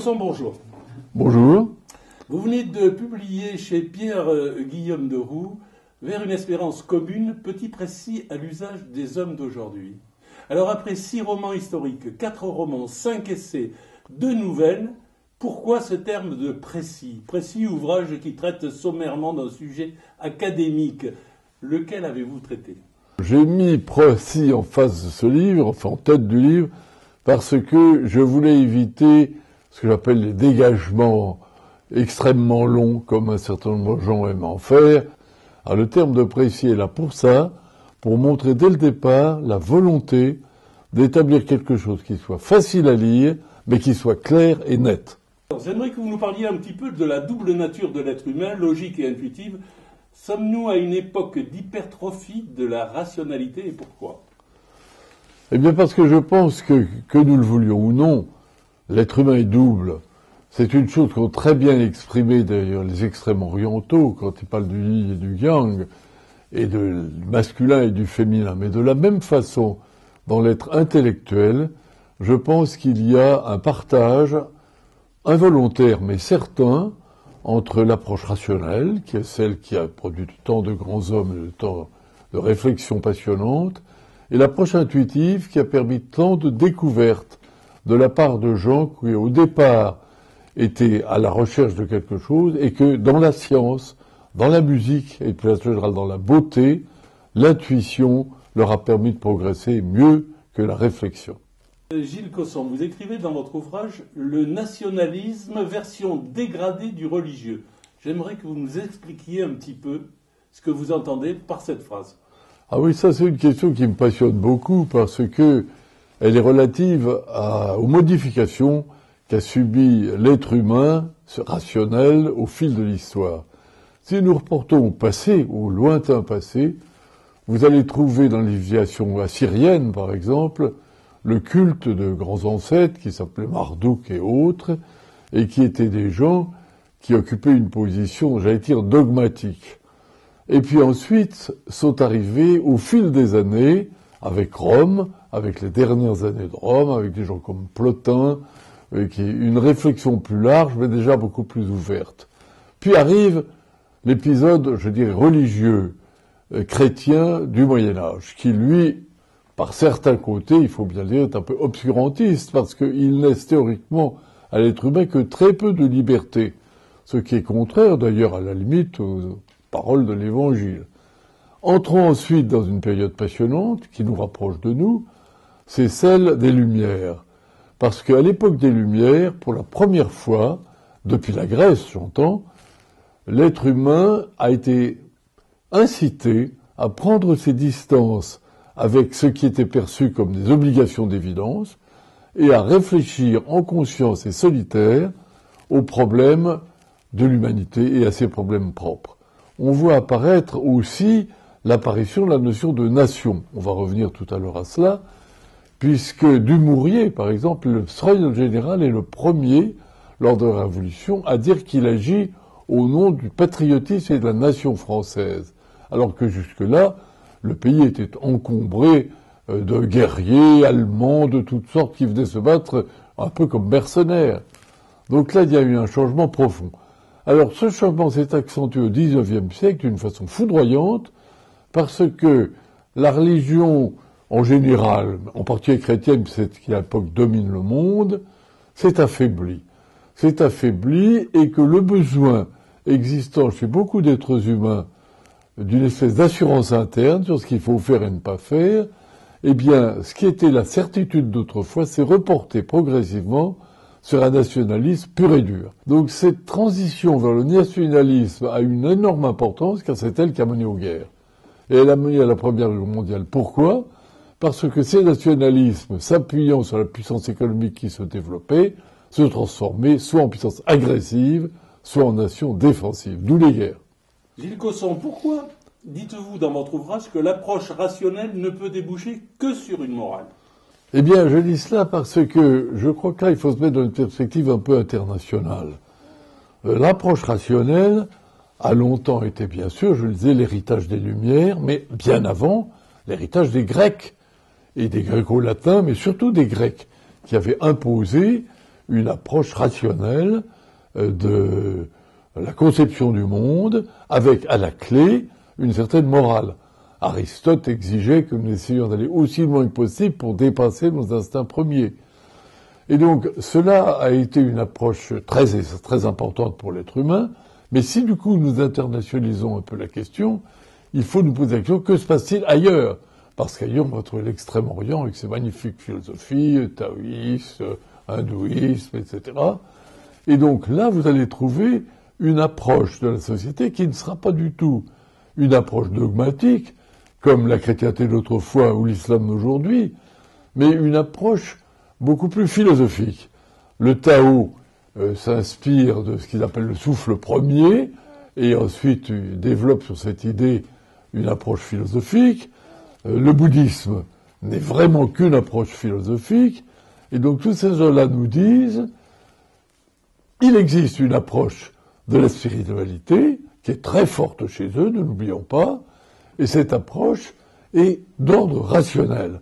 Cosson, bonjour. Bonjour. Vous venez de publier chez Pierre-Guillaume de Roux Vers une espérance commune, petit précis à l'usage des hommes d'aujourd'hui. Alors après 6 romans historiques, 4 romans, 5 essais, 2 nouvelles, pourquoi ce terme de précis? Précis, ouvrage qui traite sommairement d'un sujet académique. Lequel avez-vous traité? J'ai mis précis en face de ce livre, enfin en tête du livre, parce que je voulais éviter ce que j'appelle les dégagements extrêmement longs, comme un certain nombre de gens aiment en faire. Alors, le terme de précis est là pour ça, pour montrer dès le départ la volonté d'établir quelque chose qui soit facile à lire, mais qui soit clair et net. J'aimerais que vous nous parliez un petit peu de la double nature de l'être humain, logique et intuitive. Sommes-nous à une époque d'hypertrophie de la rationalité et pourquoi? Eh bien parce que je pense que nous le voulions ou non, l'être humain est double. C'est une chose qu'ont très bien exprimé d'ailleurs les extrêmes orientaux quand ils parlent du yin et du yang, et du masculin et du féminin. Mais de la même façon, dans l'être intellectuel, je pense qu'il y a un partage involontaire mais certain entre l'approche rationnelle, qui est celle qui a produit tant de grands hommes, tant de réflexions passionnantes, et l'approche intuitive qui a permis tant de découvertes de la part de gens qui, au départ, étaient à la recherche de quelque chose, et que dans la science, dans la musique, et plus en général dans la beauté, l'intuition leur a permis de progresser mieux que la réflexion. Gilles Cosson, vous écrivez dans votre ouvrage « Le nationalisme, version dégradée du religieux ». J'aimerais que vous nous expliquiez un petit peu ce que vous entendez par cette phrase. Ah oui, ça c'est une question qui me passionne beaucoup parce que elle est relative aux modifications qu'a subi l'être humain, ce rationnel, au fil de l'histoire. Si nous reportons au passé, au lointain passé, vous allez trouver dans les civilisations assyriennes, par exemple, le culte de grands ancêtres qui s'appelaient Marduk et autres, et qui étaient des gens qui occupaient une position, j'allais dire, dogmatique. Et puis ensuite sont arrivés, au fil des années, avec Rome, avec les dernières années de Rome, avec des gens comme Plotin, qui une réflexion plus large, mais déjà beaucoup plus ouverte. Puis arrive l'épisode, je dirais, religieux, chrétien du Moyen-Âge, qui, lui, par certains côtés, il faut bien le dire, est un peu obscurantiste, parce qu'il laisse théoriquement à l'être humain que très peu de liberté, ce qui est contraire, d'ailleurs, à la limite, aux paroles de l'Évangile. Entrons ensuite dans une période passionnante, qui nous rapproche de nous, c'est celle des Lumières. Parce qu'à l'époque des Lumières, pour la première fois, depuis la Grèce, j'entends, l'être humain a été incité à prendre ses distances avec ce qui était perçu comme des obligations d'évidence et à réfléchir en conscience et solitaire aux problèmes de l'humanité et à ses problèmes propres. On voit apparaître aussi l'apparition de la notion de nation. On va revenir tout à l'heure à cela, puisque Dumouriez, par exemple, le Secrétaire général est le premier, lors de la Révolution, à dire qu'il agit au nom du patriotisme et de la nation française. Alors que jusque-là, le pays était encombré de guerriers allemands de toutes sortes qui venaient se battre un peu comme mercenaires. Donc là, il y a eu un changement profond. Alors ce changement s'est accentué au XIXe siècle d'une façon foudroyante parce que la religion en général, en particulier chrétienne, c'est ce qui à l'époque domine le monde, s'est affaiblie. C'est affaibli et que le besoin existant chez beaucoup d'êtres humains d'une espèce d'assurance interne sur ce qu'il faut faire et ne pas faire, eh bien, ce qui était la certitude d'autrefois s'est reporté progressivement sur un nationalisme pur et dur. Donc cette transition vers le nationalisme a une énorme importance car c'est elle qui a mené aux guerres. Et elle a mené à la Première Guerre mondiale. Pourquoi ? Parce que ces nationalismes, s'appuyant sur la puissance économique qui se développait, se transformaient soit en puissance agressive, soit en nation défensive. D'où les guerres. Gilles Cosson, pourquoi dites-vous dans votre ouvrage que l'approche rationnelle ne peut déboucher que sur une morale? Eh bien, je dis cela parce que je crois que là, il faut se mettre dans une perspective un peu internationale. L'approche rationnelle a longtemps été, bien sûr, je le disais, l'héritage des Lumières, mais bien avant, l'héritage des Grecs et des Gréco-latins, mais surtout des Grecs, qui avaient imposé une approche rationnelle de la conception du monde, avec à la clé une certaine morale. Aristote exigeait que nous essayions d'aller aussi loin que possible pour dépasser nos instincts premiers. Et donc, cela a été une approche très importante pour l'être humain, mais si du coup nous internationalisons un peu la question, il faut nous poser la question, que se passe-t-il ailleurs? Parce qu'ailleurs, on va trouver l'Extrême-Orient avec ses magnifiques philosophies, taoïsme, hindouisme, etc. Et donc là, vous allez trouver une approche de la société qui ne sera pas du tout une approche dogmatique, comme la chrétienté d'autrefois ou l'islam d'aujourd'hui, mais une approche beaucoup plus philosophique. Le Tao s'inspire de ce qu'ils appellent le souffle premier, et ensuite développe sur cette idée une approche philosophique. Le bouddhisme n'est vraiment qu'une approche philosophique, et donc tous ces gens-là nous disent il existe une approche de la spiritualité qui est très forte chez eux, ne l'oublions pas, et cette approche est d'ordre rationnel.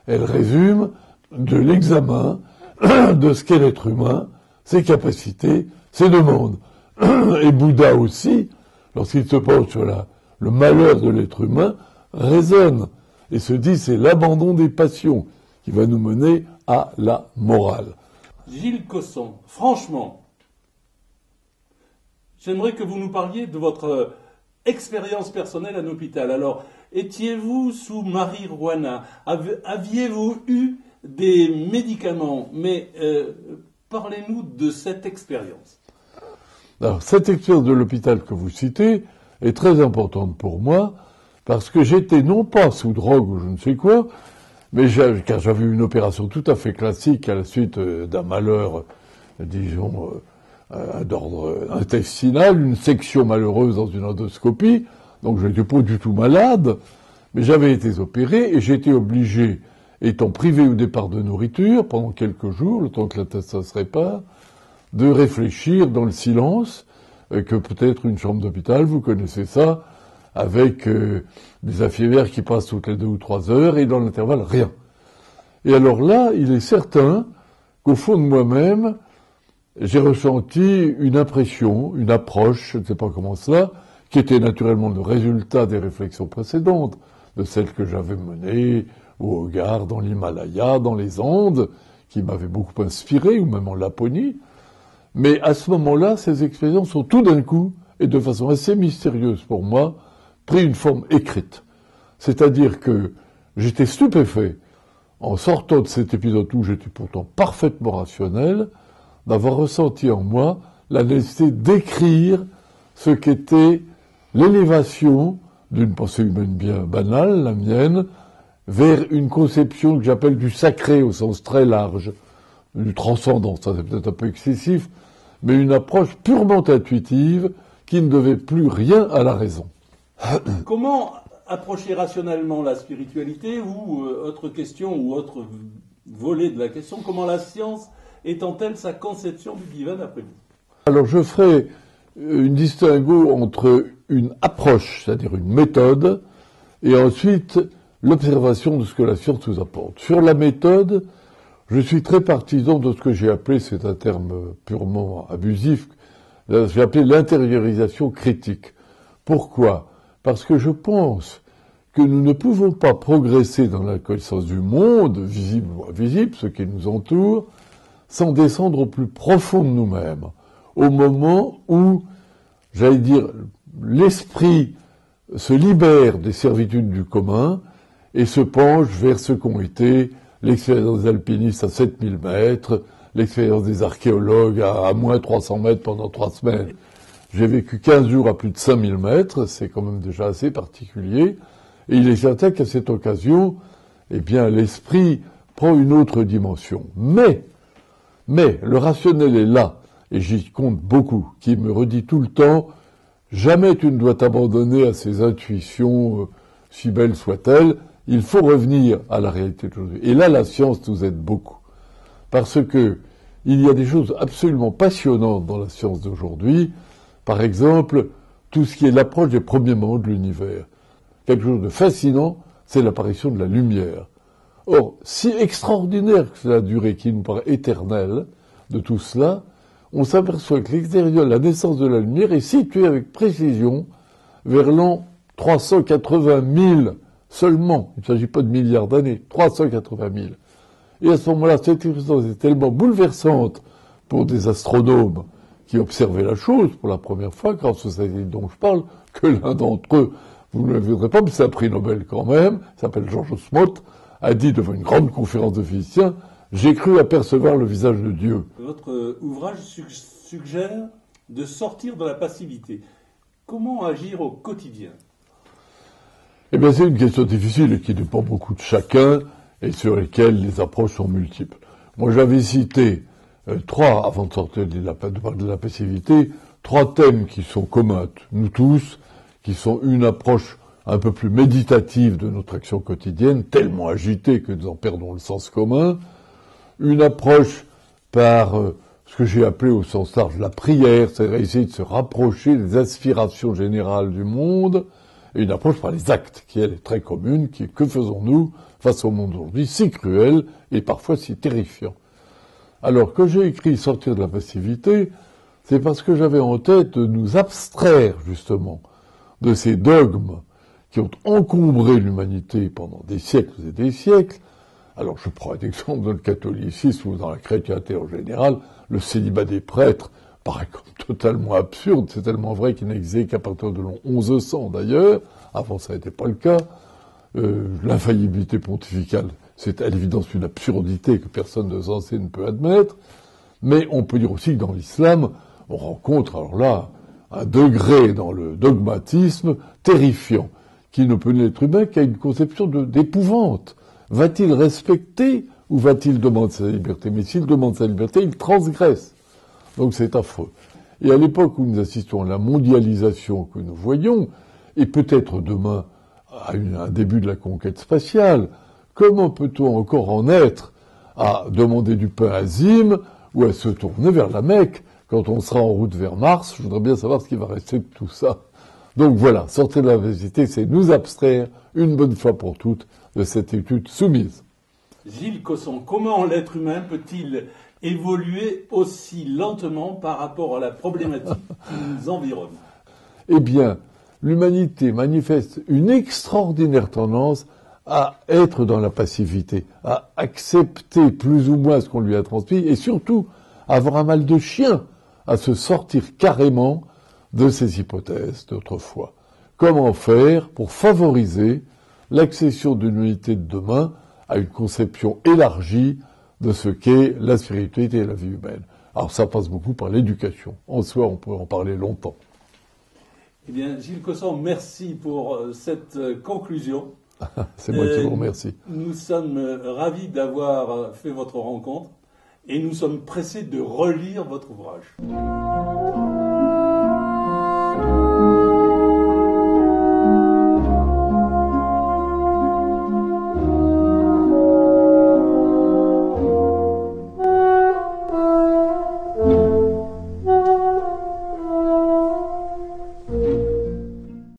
Elle résume de l'examen de ce qu'est l'être humain, ses capacités, ses demandes. Et Bouddha aussi, lorsqu'il se penche sur le malheur de l'être humain, raisonne et se dit c'est l'abandon des passions qui va nous mener à la morale. Gilles Cosson, franchement, j'aimerais que vous nous parliez de votre expérience personnelle à l'hôpital. Alors, étiez-vous sous marijuana? Aviez-vous eu des médicaments? Mais parlez-nous de cette expérience. Alors, cette expérience de l'hôpital que vous citez est très importante pour moi, parce que j'étais non pas sous drogue ou je ne sais quoi, mais car j'avais eu une opération tout à fait classique à la suite d'un malheur, disons, d'ordre intestinal, une section malheureuse dans une endoscopie, donc je n'étais pas du tout malade, mais j'avais été opéré et j'ai été obligé, étant privé au départ de nourriture, pendant quelques jours, le temps que l'intestin se répare, de réfléchir dans le silence, que peut-être une chambre d'hôpital, vous connaissez ça, avec des infirmières qui passent toutes les 2 ou 3 heures, et dans l'intervalle, rien. Et alors là, il est certain qu'au fond de moi-même, j'ai ressenti une impression, une approche, je ne sais pas comment cela, qui était naturellement le résultat des réflexions précédentes, de celles que j'avais menées au Hogar, dans l'Himalaya, dans les Andes, qui m'avaient beaucoup inspiré, ou même en Laponie. Mais à ce moment-là, ces expériences ont tout d'un coup, et de façon assez mystérieuse pour moi, pris une forme écrite. C'est-à-dire que j'étais stupéfait, en sortant de cet épisode où j'étais pourtant parfaitement rationnel, d'avoir ressenti en moi la nécessité d'écrire ce qu'était l'élévation d'une pensée humaine bien banale, la mienne, vers une conception que j'appelle du sacré au sens très large, du transcendant, ça c'est peut-être un peu excessif, mais une approche purement intuitive qui ne devait plus rien à la raison. Comment approcher rationnellement la spiritualité ou autre question ou autre volet de la question, comment la science étend-elle sa conception du divin d'après vous? Alors je ferai une distinguo entre une approche, c'est-à-dire une méthode, et ensuite l'observation de ce que la science nous apporte. Sur la méthode, je suis très partisan de ce que j'ai appelé, c'est un terme purement abusif, j'ai appelé l'intériorisation critique. Pourquoi? Parce que je pense que nous ne pouvons pas progresser dans la connaissance du monde, visible ou invisible, ce qui nous entoure, sans descendre au plus profond de nous-mêmes, au moment où, j'allais dire, l'esprit se libère des servitudes du commun et se penche vers ce qu'ont été l'expérience des alpinistes à 7000 mètres, l'expérience des archéologues à moins 300 mètres pendant 3 semaines. J'ai vécu 15 jours à plus de 5000 mètres, c'est quand même déjà assez particulier, et il est certain qu'à cette occasion, eh bien, l'esprit prend une autre dimension. Mais le rationnel est là, et j'y compte beaucoup, qui me redit tout le temps, jamais tu ne dois t'abandonner à ces intuitions, si belles soient-elles, il faut revenir à la réalité d'aujourd'hui. Et là, la science nous aide beaucoup. Parce que il y a des choses absolument passionnantes dans la science d'aujourd'hui. Par exemple, tout ce qui est l'approche des premiers moments de l'univers. Quelque chose de fascinant, c'est l'apparition de la lumière. Or, si extraordinaire que cela a duré, qui nous paraît éternel, de tout cela, on s'aperçoit que l'extérieur, la naissance de la lumière, est située avec précision vers l'an 380 000 seulement. Il ne s'agit pas de milliards d'années, 380 000. Et à ce moment-là, cette circonstance est tellement bouleversante pour des astronomes qui observaient la chose pour la première fois, grâce aux satellites dont je parle, que l'un d'entre eux, vous ne le verrez pas, mais c'est un prix Nobel quand même, s'appelle George Smoot, a dit devant une grande conférence de physiciens, j'ai cru apercevoir le visage de Dieu. Votre ouvrage suggère de sortir de la passivité. Comment agir au quotidien? Eh bien, c'est une question difficile et qui dépend beaucoup de chacun et sur lesquelles les approches sont multiples. Moi, j'avais cité avant de sortir de parler de la passivité, 3 thèmes qui sont communs à nous tous, qui sont une approche un peu plus méditative de notre action quotidienne, tellement agitée que nous en perdons le sens commun, une approche par ce que j'ai appelé au sens large la prière, c'est-à-dire essayer de se rapprocher des aspirations générales du monde, et une approche par les actes, qui elle est très commune, qui est que faisons-nous face au monde aujourd'hui, si cruel et parfois si terrifiant. Alors, quand j'ai écrit Sortir de la passivité, c'est parce que j'avais en tête de nous abstraire, justement, de ces dogmes qui ont encombré l'humanité pendant des siècles et des siècles. Alors, je prends un exemple dans le catholicisme ou dans la chrétienté en général, le célibat des prêtres paraît comme totalement absurde, c'est tellement vrai qu'il n'existait qu'à partir de l'an 1100 d'ailleurs, avant ça n'était pas le cas. L'infaillibilité pontificale, c'est à l'évidence une absurdité que personne de sensé ne peut admettre, mais on peut dire aussi que dans l'islam, on rencontre alors là un degré dans le dogmatisme terrifiant, qui ne peut l'être humain qu'à une conception d'épouvante. Va-t-il respecter ou va-t-il demander sa liberté? Mais s'il demande sa liberté, il transgresse. Donc c'est affreux. Et à l'époque où nous assistons à la mondialisation que nous voyons, et peut-être demain à un début de la conquête spatiale, comment peut-on encore en être à demander du pain à Zim ou à se tourner vers la Mecque quand on sera en route vers Mars? Je voudrais bien savoir ce qui va rester de tout ça. Donc voilà, sortir de la passivité, c'est nous abstraire une bonne fois pour toutes de cette étude soumise. Gilles Cosson, comment l'être humain peut-il évoluer aussi lentement par rapport à la problématique qui nous environne? Eh bien, l'humanité manifeste une extraordinaire tendance à être dans la passivité, à accepter plus ou moins ce qu'on lui a transmis, et surtout à avoir un mal de chien, à se sortir carrément de ces hypothèses d'autrefois. Comment faire pour favoriser l'accession d'une humanité de demain à une conception élargie de ce qu'est la spiritualité et la vie humaine? Alors ça passe beaucoup par l'éducation. En soi, on peut en parler longtemps. Eh bien, Gilles Cosson, merci pour cette conclusion. C'est moi qui vous remercie. Nous sommes ravis d'avoir fait votre rencontre et nous sommes pressés de relire votre ouvrage.